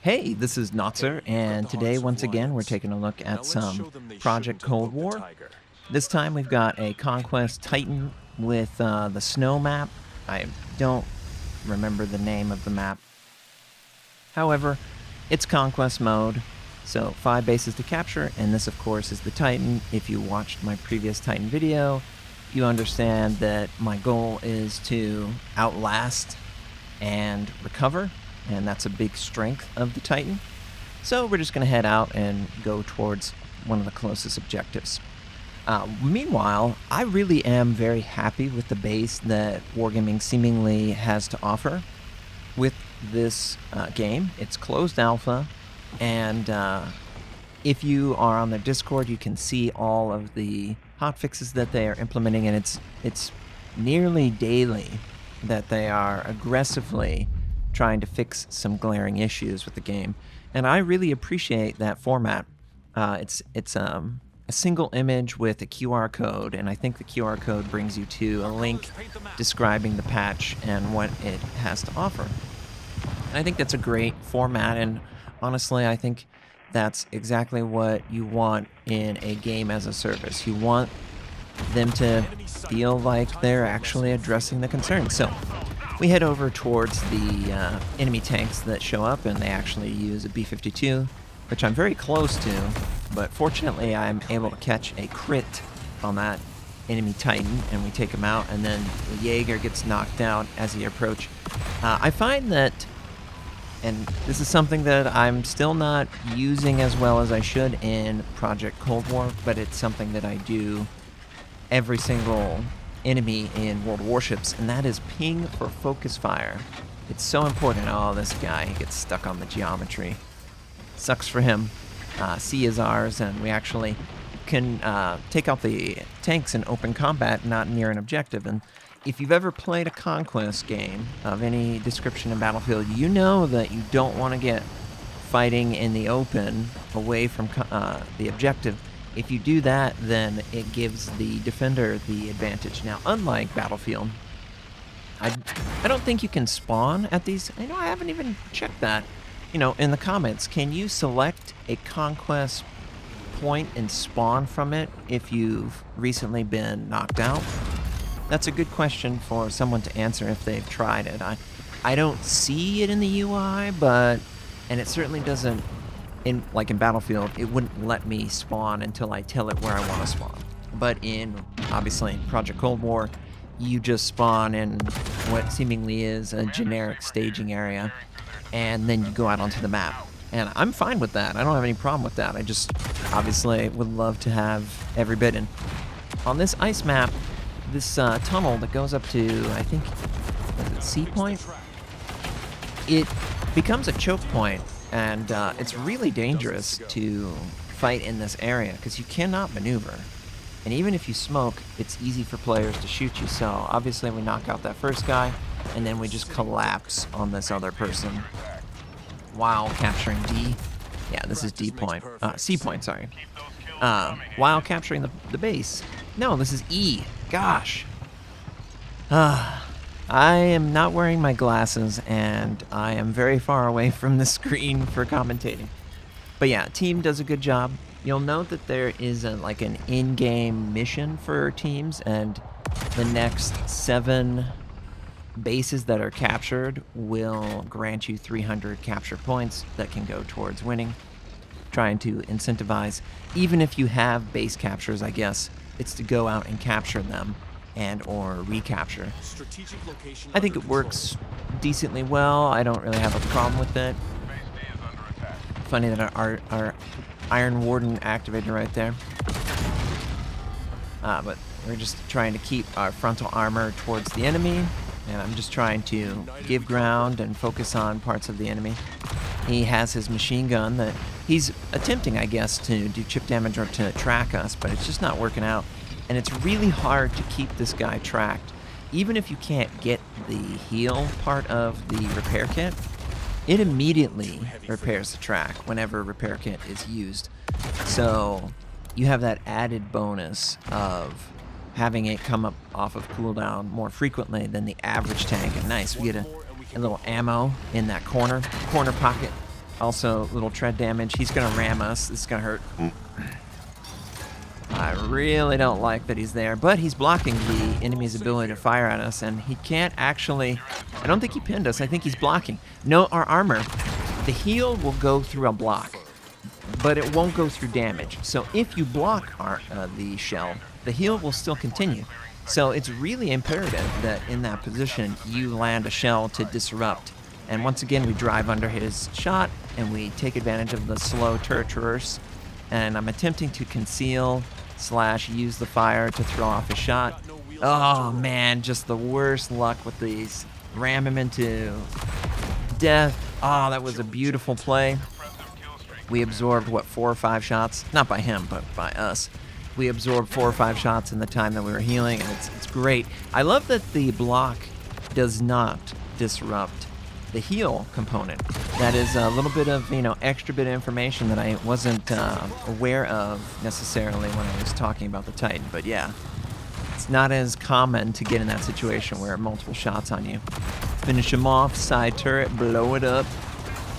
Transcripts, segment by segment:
Hey, this is Notzer, and today, once again, we're taking a look at some Project Cold War. This time, we've got a Conquest Titan with the snow map. I don't remember the name of the map. However, it's Conquest mode, so 5 bases to capture, and this, of course, is the Titan. If you watched my previous Titan video, you understand that my goal is to outlast and recover, and that's a big strength of the Titan. So we're just going to head out and go towards one of the closest objectives. Meanwhile, I really am very happy with the base that Wargaming seemingly has to offer with this game. It's closed alpha, and if you are on their Discord, you can see all of the hotfixes that they are implementing, and it's nearly daily that they are aggressively trying to fix some glaring issues with the game, and I really appreciate that format. It's a single image with a QR code, and I think the QR code brings you to a link describing the patch and what it has to offer. I think that's a great format, and honestly, I think that's exactly what you want in a game as a service. You want them to feel like they're actually addressing the concerns. So we head over towards the enemy tanks that show up, and they actually use a B-52, which I'm very close to, but fortunately I'm able to catch a crit on that enemy Titan, and we take him out, and then the Jaeger gets knocked out as he approach. I find that, and this is something that I'm still not using as well as I should in Project Cold War, but it's something that I do every single enemy in World Warships, and that is ping for focus fire. It's so important. Oh, this guy, he gets stuck on the geometry. Sucks for him. C is ours, and we actually can take out the tanks in open combat, not near an objective. And if you've ever played a Conquest game of any description in Battlefield, you know that you don't want to get fighting in the open away from the objective. If you do that, then it gives the defender the advantage. Now, unlike Battlefield, I don't think you can spawn at these. I haven't even checked that. In the comments, can you select a Conquest point and spawn from it if you've recently been knocked out? That's a good question for someone to answer if they've tried it. I don't see it in the UI, and it certainly doesn't. In Battlefield, it wouldn't let me spawn until I tell it where I want to spawn. But obviously, Project Cold War, you just spawn in what seemingly is a generic staging area, and then you go out onto the map. And I'm fine with that. I don't have any problem with that. I just obviously would love to have every bit in. On this ice map, this tunnel that goes up to, I think, is it Sea Point? It becomes a choke point. And it's really dangerous to fight in this area because you cannot maneuver. And even if you smoke, it's easy for players to shoot you. So obviously we knock out that first guy, and then we just collapse on this other person while capturing D. Yeah, this is D point. C point, sorry. While capturing the base. No, this is E. Gosh. I am not wearing my glasses, and I am very far away from the screen for commentating. But yeah, team does a good job. You'll note that there is an in-game mission for teams, and the next 7 bases that are captured will grant you 300 capture points that can go towards winning. Trying to incentivize, even if you have base captures, I guess, it's to go out and capture them and or recapture. I think it works decently well. I don't really have a problem with it. Funny that our Iron Warden activated right there. But we're just trying to keep our frontal armor towards the enemy, and I'm just trying to give ground and focus on parts of the enemy. He has his machine gun that he's attempting, I guess, to do chip damage or to track us, but it's just not working out. And it's really hard to keep this guy tracked. Even if you can't get the heal part of the repair kit, it immediately repairs the track whenever a repair kit is used. So you have that added bonus of having it come up off of cooldown more frequently than the average tank. And nice, we get a little ammo in that corner pocket. Also, little tread damage. He's gonna ram us. This is gonna hurt. I really don't like that he's there, but he's blocking the enemy's ability to fire at us, and he can't actually... I don't think he pinned us. I think he's blocking. No, our armor. The heal will go through a block, but it won't go through damage. So if you block the shell, the heal will still continue. So it's really imperative that in that position, you land a shell to disrupt. And once again, we drive under his shot, and we take advantage of the slow turret traverse. And I'm attempting to conceal / use the fire to throw off his shot. Oh man, just the worst luck with these. Ram him into death. Oh, that was a beautiful play. We absorbed, what, 4 or 5 shots? Not by him, but by us. We absorbed 4 or 5 shots in the time that we were healing, and it's great. I love that the block does not disrupt the heal component. That is a little bit of, extra bit of information that I wasn't aware of necessarily when I was talking about the Titan. But yeah, it's not as common to get in that situation where multiple shots on you. Finish him off, side turret, blow it up,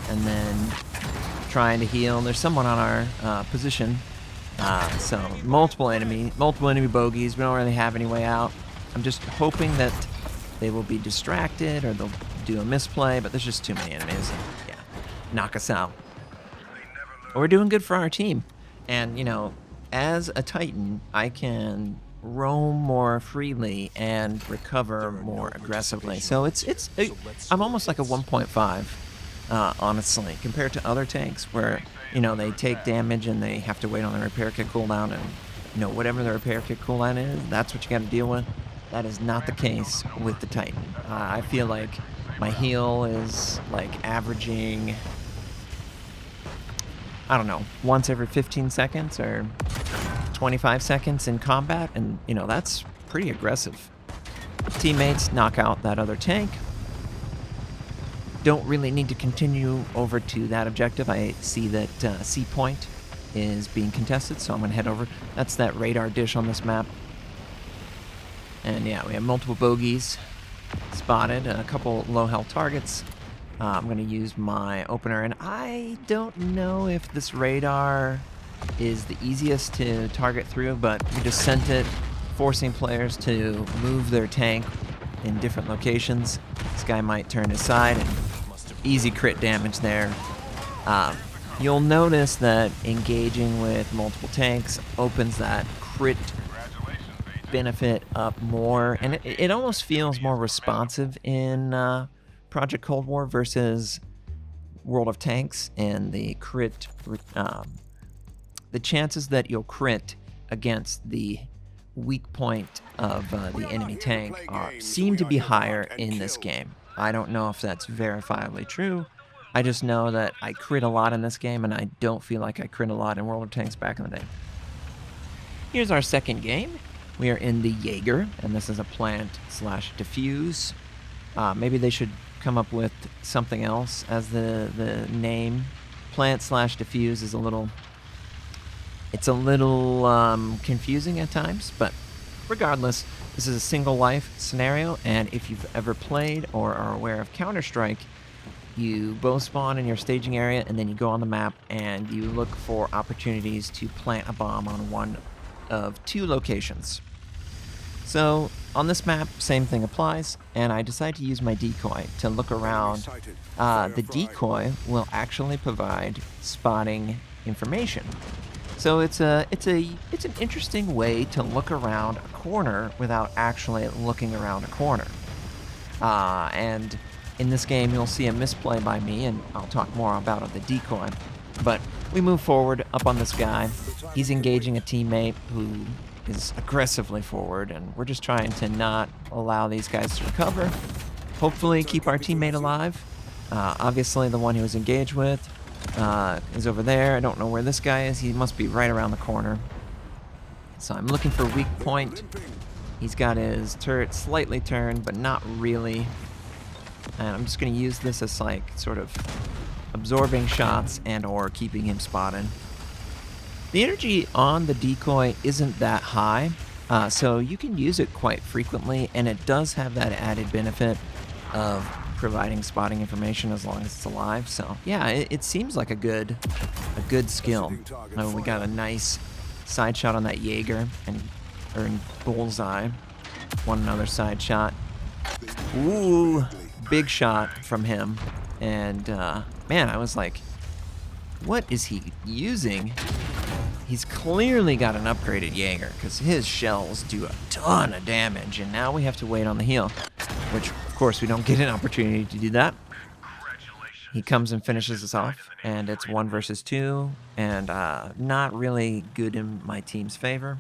and then trying to heal. There's someone on our position. So multiple enemy bogeys. We don't really have any way out. I'm just hoping that they will be distracted or they'll do a misplay, but there's just too many enemies. And, yeah, knock us out. We're doing good for our team. And, as a Titan, I can roam more freely and recover more aggressively. So I'm almost like a 1.5, honestly, compared to other tanks where, they take damage and they have to wait on the repair kit cooldown, and, whatever the repair kit cooldown is, that's what you got to deal with. That is not the case with the Titan. I feel like my heal is like averaging, I don't know, once every 15 seconds or 25 seconds in combat, and that's pretty aggressive. Teammates knock out that other tank. Don't really need to continue over to that objective. I see that C point is being contested, so I'm going to head over. That's that radar dish on this map. And yeah, we have multiple bogeys spotted, a couple low health targets. I'm going to use my opener, and I don't know if this radar is the easiest to target through, but we just sent it, forcing players to move their tank in different locations. This guy might turn aside, and easy crit damage there. You'll notice that engaging with multiple tanks opens that crit benefit up more, and it almost feels more responsive in Project Cold War versus World of Tanks, and the crit, the chances that you'll crit against the weak point of the enemy tank seem to be higher in this game. I don't know if that's verifiably true. I just know that I crit a lot in this game, and I don't feel like I crit a lot in World of Tanks back in the day. Here's our second game. We are in the Jaeger, and this is a plant/diffuse. Maybe they should come up with something else as the name. Plant/diffuse is a little confusing at times, but regardless, this is a single life scenario, and if you've ever played or are aware of Counter-Strike, you both spawn in your staging area, and then you go on the map and you look for opportunities to plant a bomb on one of 2 locations. So on this map, same thing applies, and I decide to use my decoy to look around. The decoy will actually provide spotting information. So it's an interesting way to look around a corner without actually looking around a corner. And in this game, you'll see a misplay by me, and I'll talk more about the decoy. But we move forward up on this guy. He's engaging a teammate who is aggressively forward, and we're just trying to not allow these guys to recover. Hopefully keep our teammate alive. Obviously the one he was engaged with is over there. I don't know where this guy is. He must be right around the corner. So I'm looking for weak point. He's got his turret slightly turned, but not really. And I'm just going to use this as like sort of absorbing shots and or keeping him spotted. The energy on the decoy isn't that high, so you can use it quite frequently, and it does have that added benefit of providing spotting information as long as it's alive. So yeah, it seems like a good skill. Oh, we got a nice side shot on that Jaeger and earned bullseye. One another side shot. Ooh, big shot from him. And man, I was like, what is he using? He's clearly got an upgraded Jaeger because his shells do a ton of damage, and now we have to wait on the heal, which of course we don't get an opportunity to do that. He comes and finishes us off, and it's 1 versus 2, and not really good in my team's favor.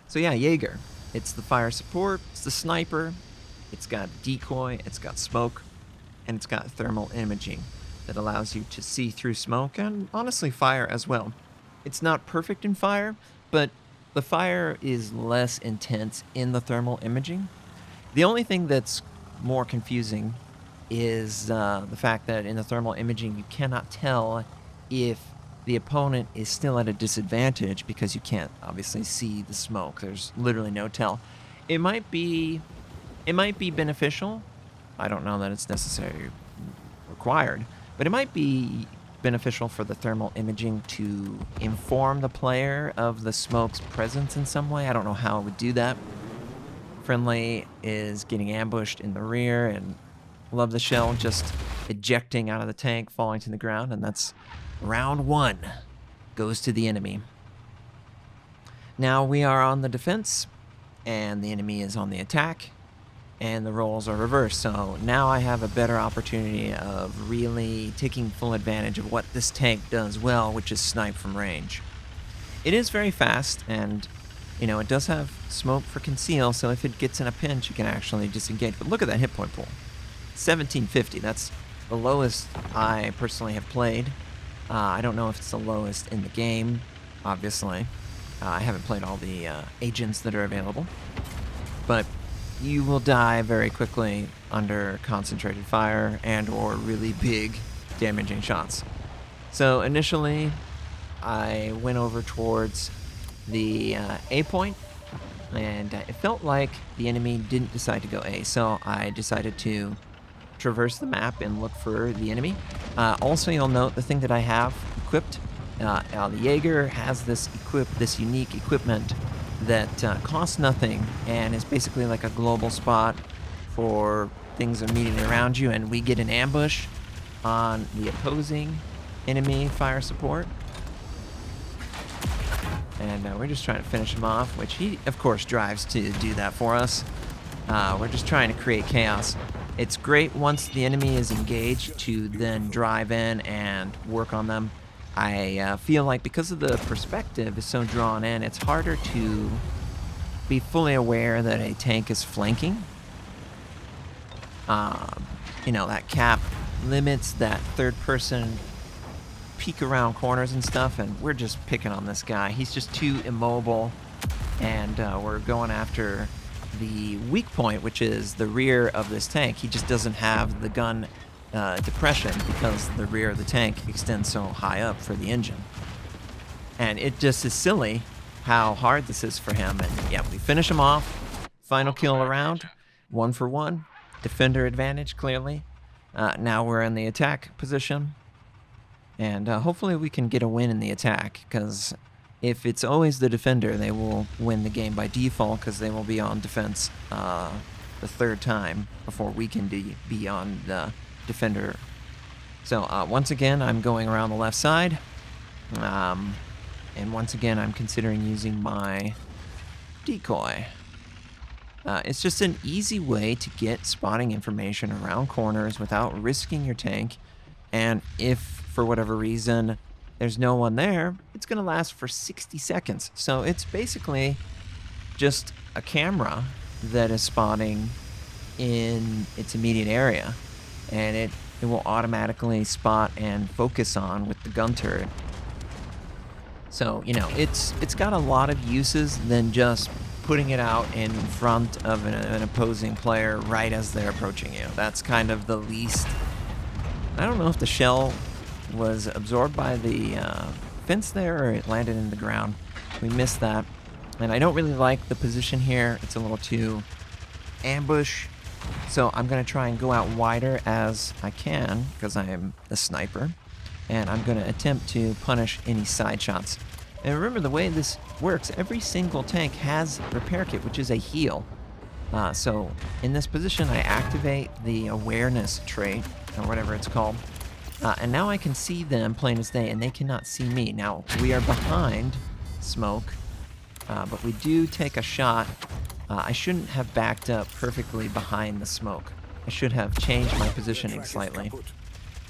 So yeah, Jaeger. It's the fire support, it's the sniper, it's got decoy, it's got smoke, and it's got thermal imaging that allows you to see through smoke and honestly fire as well. It's not perfect in fire, but the fire is less intense in the thermal imaging. The only thing that's more confusing is the fact that in the thermal imaging you cannot tell if the opponent is still at a disadvantage because you can't obviously see the smoke. There's literally no tell. It might be beneficial. I don't know that it's necessarily required, but it might be beneficial for the thermal imaging to inform the player of the smoke's presence in some way. I don't know how it would do that. Friendly is getting ambushed in the rear, and love the shell just ejecting out of the tank, falling to the ground, and that's round 1 goes to the enemy. Now we are on the defense, and the enemy is on the attack, and the roles are reversed. So now I have a better opportunity of really taking full advantage of what this tank does well, which is snipe from range. It is very fast, and you know, it does have smoke for conceal, so if it gets in a pinch, you can actually disengage. But look at that hit point pool. 1750, that's the lowest I personally have played. I don't know if it's the lowest in the game, obviously. I haven't played all the agents that are available. But you will die very quickly under concentrated fire and or really big damaging shots. So initially, I went over towards the A point, and it felt like the enemy didn't decide to go A, so I decided to traverse the map and look for the enemy. Also, you'll note the thing that I have equipped. The Jaeger has this unique equipment that costs nothing and is basically like a global spot for things immediately around you, and we get an ambush on the opposing enemy fire support. And we're just trying to finish him off, which he, of course, drives to do that for us. We're just trying to create chaos. It's great once the enemy is engaged to then drive in and work on them. I feel like because of the perspective is so drawn in, it's harder to be fully aware that a tank is flanking. You know, that cap limits that third person peek around corners and stuff, and we're just picking on this guy. He's just too immobile, and we're going after the weak point, which is the rear of this tank. He just doesn't have the gun depression because the rear of the tank extends so high up for the engine. And it just is silly how hard this is for him. And yeah, we finish him off. Final kill around. 1 for 1. Defender advantage, clearly. Now we're in the attack position. And hopefully we can get a win in the attack, because if it's always the defender, they will win the game by default because they will be on defense the third time before we can be on the defender. So once again, I'm going around the left side. And once again, I'm considering using my decoy. It's just an easy way to get spotting information around corners without risking your tank. And if, for whatever reason, there's no one there, it's going to last for 60 seconds. So it's basically just a camera that is spotting in its immediate area. And it will automatically spot and focus on with the gun turret. So, you know, it's got a lot of uses than just putting it out in front of an opposing player right as they're approaching you. That's kind of the least... I don't know if the shell was absorbed by the fence there or it landed in the ground. We missed that. And I don't really like the position here. It's a little too ambush So I'm going to try and go out wider as I can because I am a sniper. And I'm going to attempt to punish any side shots. And remember, the way this works, every single tank has repair kit, which is a heal. So in this position, I activate the awareness trait, or whatever it's called. And now I can see them plain as day, and they cannot see me. Now, we are behind smoke, but we do take a shot. I shouldn't have backed up perfectly behind the smoke. I should have changed my positioning slightly.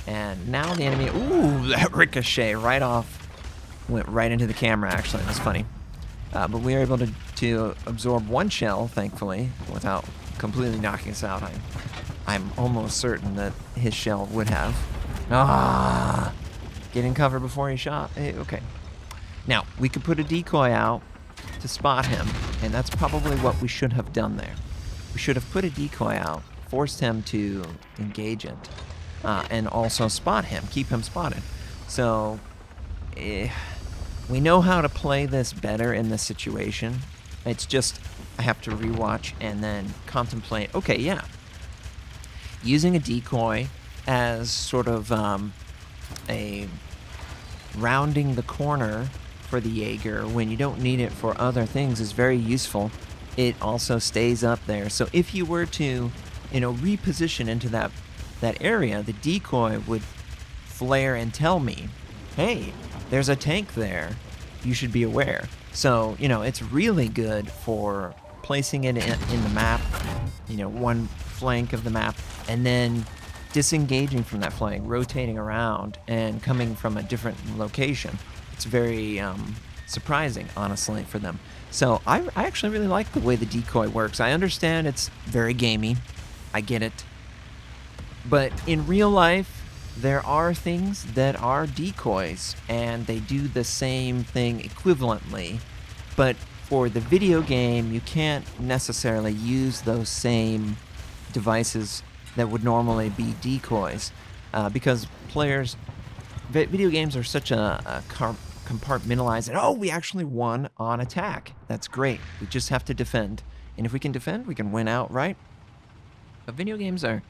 And now the enemy, ooh, that ricochet right off. Went right into the camera, actually. That's funny. But we were able to absorb one shell, thankfully, without completely knocking us out. I'm almost certain that his shell would have. Get in cover before he shot. Okay. Now, we could put a decoy out to spot him, and that's probably what we should have done there. We should have put a decoy out, forced him to engage it, and also spot him, keep him spotted. So, we know how to play this better in this situation. It's just, I have to rewatch and then contemplate, okay, yeah. Using a decoy as sort of a rounding the corner for the Jaeger when you don't need it for other things is very useful. It also stays up there. So if you were to, reposition into that area, the decoy would flare and tell me, hey, there's a tank there. You should be aware. So, it's really good for placing it in the map, one flank of the map, and then disengaging from that flank, rotating around, and coming from a different location. It's very surprising, honestly, for them. So I actually really like the way the decoy works. I understand it's very gamey. I get it. But in real life, there are things that are decoys, and they do the same thing equivalently. But for the video game, you can't necessarily use those same devices that would normally be decoys, because video games are such a compartmentalized, and we actually won on attack. That's great. We just have to defend. And if we can defend, we can win outright. But video games are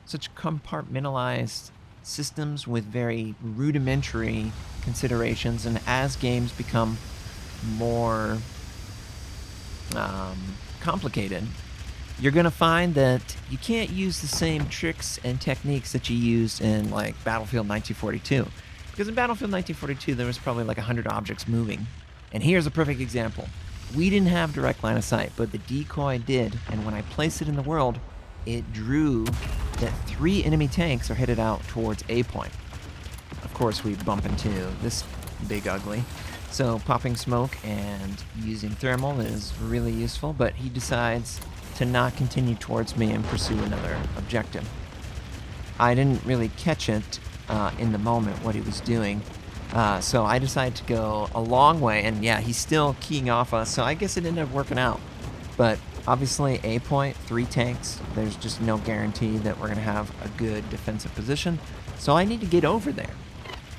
such compartmentalized systems with very rudimentary considerations, and as games become more complicated, you're going to find that you can't use the same tricks and techniques that you used in, like, Battlefield 1942. Because in Battlefield 1942, there was probably like 100 objects moving. And here's a perfect example. We didn't have direct line of sight, but the decoy did, and when I placed it in the world, it drew that 3 enemy tanks are headed out towards A point. Of course, we bump into this big ugly. So popping smoke and using thermal is really useful, but he decides to not continue towards me and pursue another objective. I didn't really catch it in the moment what he was doing, so I decided to go a long way, and yeah, he's still keying off us, so I guess it ended up working out. But obviously, A point, 3 tanks, there's just no guarantee that we're going to have a good defensive position, so I need to get over there.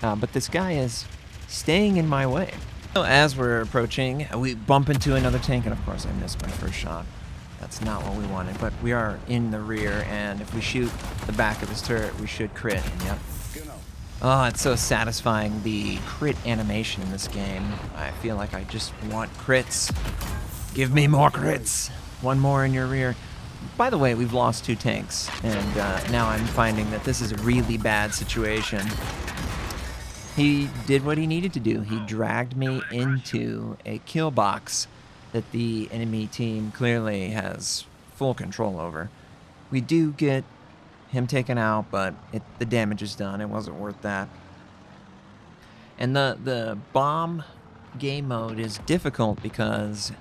But this guy is staying in my way. So as we're approaching, we bump into another tank, and of course I missed my first shot. That's not what we wanted, but we are in the rear, and if we shoot the back of this turret, we should crit. Yep. Oh, it's so satisfying, the crit animation in this game. I feel like I just want crits. Give me more crits. One more in your rear. By the way, we've lost 2 tanks, and now I'm finding that this is a really bad situation. He did what he needed to do. He dragged me into a kill box that the enemy team clearly has full control over. We do get him taken out, but the damage is done. It wasn't worth that. And the bomb game mode is difficult because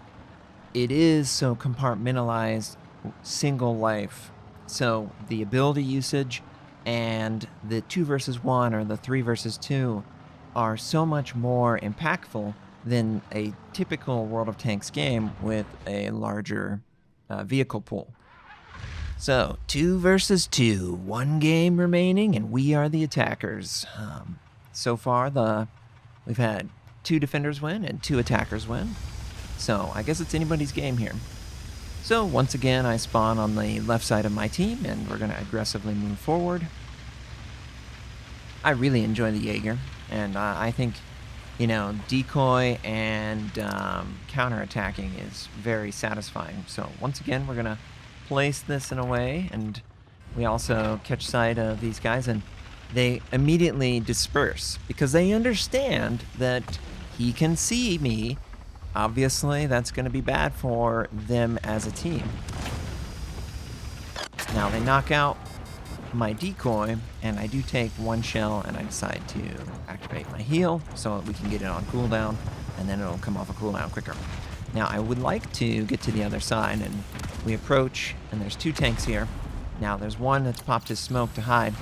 it is so compartmentalized, single life. So the ability usage and the 2 versus 1 or the 3 versus 2 are so much more impactful than a typical World of Tanks game with a larger vehicle pool. So 2 versus 2, 1 game remaining, and we are the attackers. So far, we've had 2 defenders win and 2 attackers win. So I guess it's anybody's game here. So once again, I spawn on the left side of my team, and we're going to aggressively move forward. I really enjoy the Jaeger, and I think, decoy and counterattacking is very satisfying. So once again, we're going to place this in a way, and we also catch sight of these guys, and they immediately disperse because they understand that he can see me. Obviously, that's going to be bad for them as a team. Now they knock out my decoy, and I do take one shell, and I decide to activate my heal so that we can get it on cooldown, and then it'll come off a cooldown quicker. Now I would like to get to the other side, and we approach, and there's 2 tanks here. Now there's one that's popped his smoke to hide,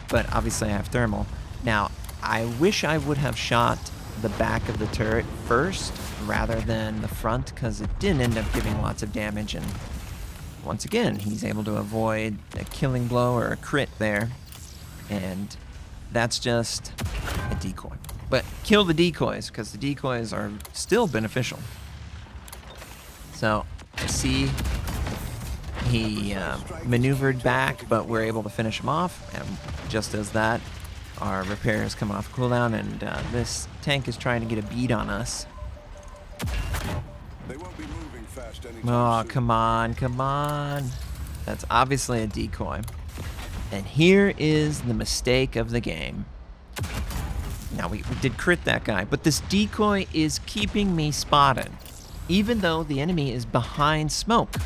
but obviously I have thermal. Now I wish I would have shot the back of the turret first rather than the front, because it didn't end up giving lots of damage, and once again he's able to avoid a killing blow or a crit there, and that's just a decoy. But kill the decoys, because the decoys are still beneficial. So I see he maneuvered back, but we're able to finish him off, and just as that, our repair is coming off cooldown, and this tank is trying to get a bead on us. They won't be moving fast anytime Oh, soon. come on, come on. That's obviously a decoy. And here is the mistake of the game. Now, we did crit that guy, but this decoy is keeping me spotted, even though the enemy is behind smoke,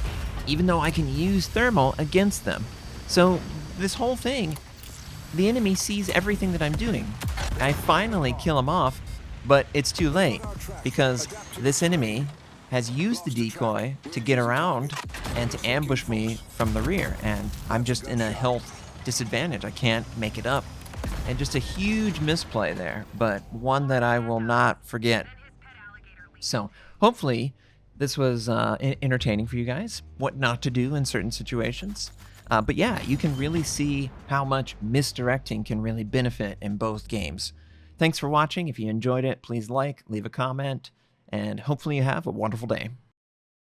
even though I can use thermal against them. So this whole thing, the enemy sees everything that I'm doing. I finally kill him off, but it's too late because this enemy has used the decoy to get around and to ambush me from the rear, and I'm just in a health disadvantage. I can't make it up. And just a huge misplay there, but one that I will not forget. So hopefully this was entertaining for you guys, what not to do in certain situations. But yeah, you can really see how much misdirecting can really benefit in both games. Thanks for watching. If you enjoyed it, please like, leave a comment, and hopefully you have a wonderful day.